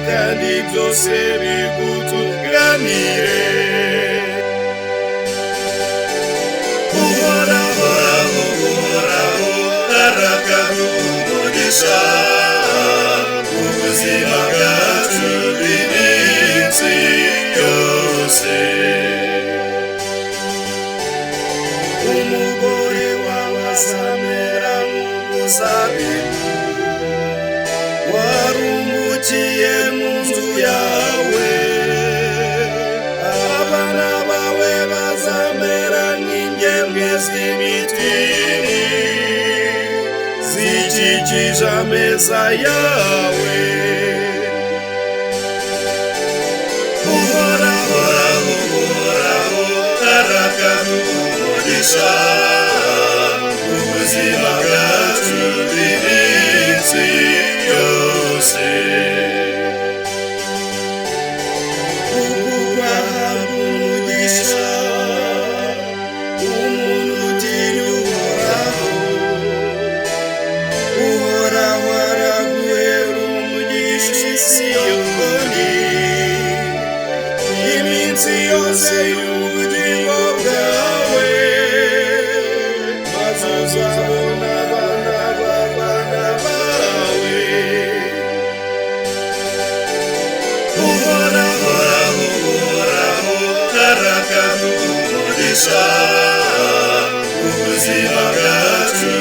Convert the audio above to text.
kandi byose bigutunganire. Uhoraho arakaduha ubuzima bwacu bw'iminsi yose. Umugore wawe azamera nk'umuzabibu warumbukiye mu nzu yawe. Abana bawe bazamera nk'ingemwe z'imitini zikikije ameza yawe. Uhoraho arakaduha ubuzima bwacu bw'iminsi yose. Uguhabwa umugisha umuntu utinya Uhoraho. Uhoraho araguhera umugisha i Siyoni iminsi yose y'ubugingo bwawe, maze uzabona abana b'abana bawe. Uhoraho arakaduha ubuzima bwacu